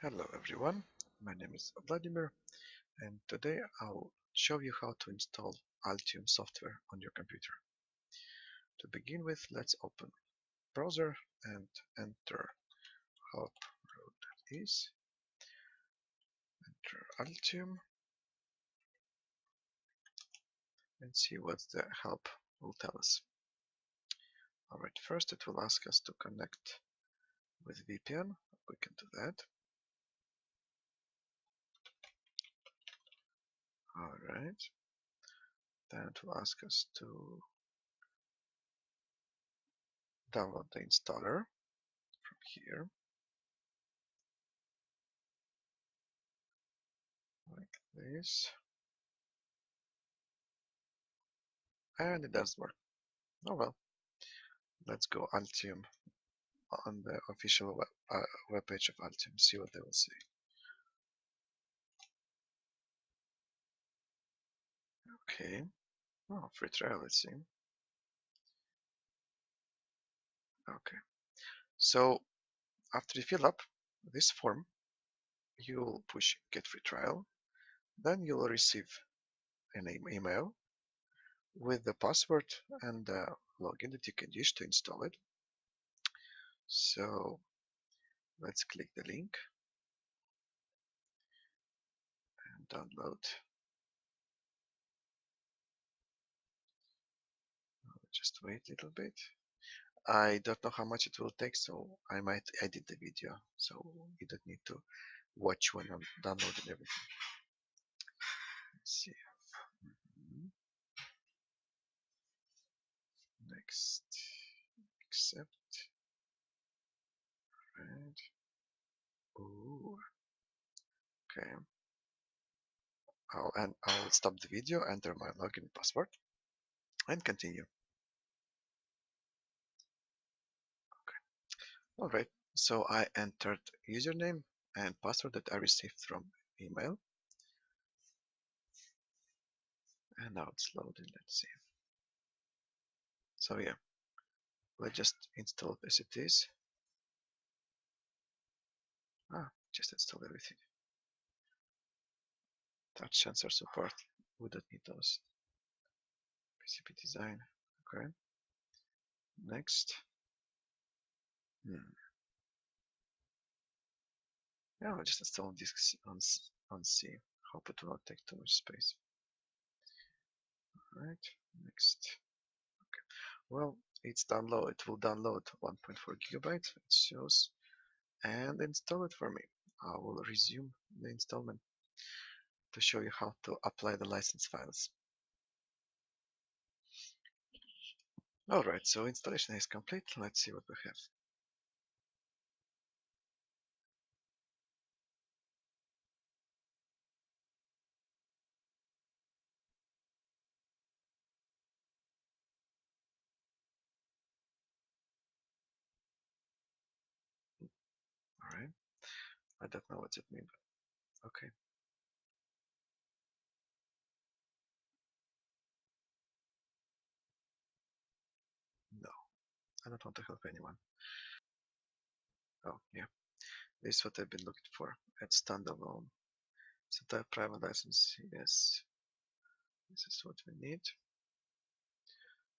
Hello everyone, my name is Vladimir and today I'll show you how to install Altium software on your computer. To begin with, let's open browser and enter help road is, enter Altium and see what the help will tell us. Alright, first it will ask us to connect with VPN. We can do that. Alright, then it will ask us to download the installer from here, like this, and it doesn't work. Oh well, let's go Altium on the official web page of Altium, see what they will say. Okay, oh, free trial, let's see. Okay, so after you fill up this form, you'll push get free trial, then you'll receive an email with the password and the login that you can use to install it. So let's click the link and download. Just wait a little bit. I don't know how much it will take, so I might edit the video, so you don't need to watch when I'm downloading everything. Let's see. Next, accept, right? Ooh, okay. I'll stop the video, enter my login password, and continue. Okay. All right. So I entered username and password that I received from email, and now it's loading. Let's see. So yeah, let's just install as it is. Just install everything. Touch sensor support. We don't need those. PCB design. Okay. Next. Yeah, I'll just install this on C. Hope it will not take too much space. Alright, next. Okay. Well, it's download. It will download 1.4 gigabytes. It shows and install it for me. I will resume the installment to show you how to apply the license files. Alright, so installation is complete. Let's see what we have. Alright, I don't know what it means, but okay. No, I don't want to help anyone. Oh, yeah, this is what I've been looking for at standalone. So that private license, yes, this is what we need.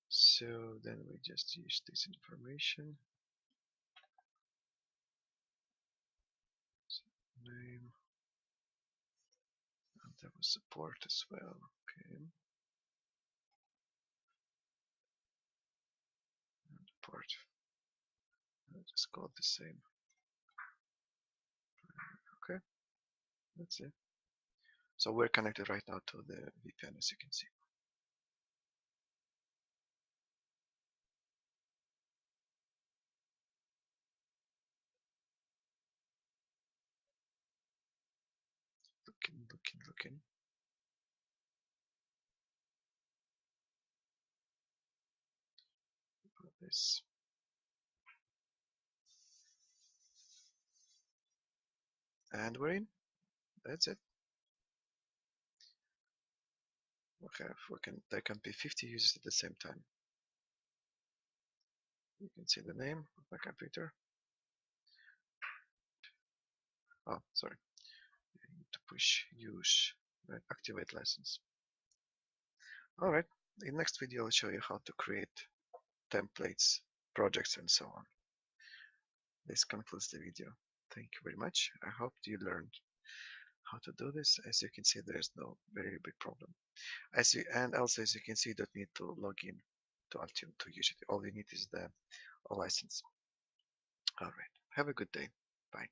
So then we just use this information. So name, and there was support as well. Okay, and port. I'll just call it the same. Okay, that's it. So we're connected right now to the VPN, as you can see. Looking. Put this. And we're in. That's it. Okay, there can be 50 users at the same time. You can see the name of my computer. Oh, sorry. You need to push use activate license. All right. In next video, I'll show you how to create templates, projects, and so on. This concludes the video. Thank you very much. I hope you learned how to do this. As you can see, there is no very big problem. And also, as you can see, you don't need to log in to Altium to use it. All you need is the license. All right. Have a good day. Bye.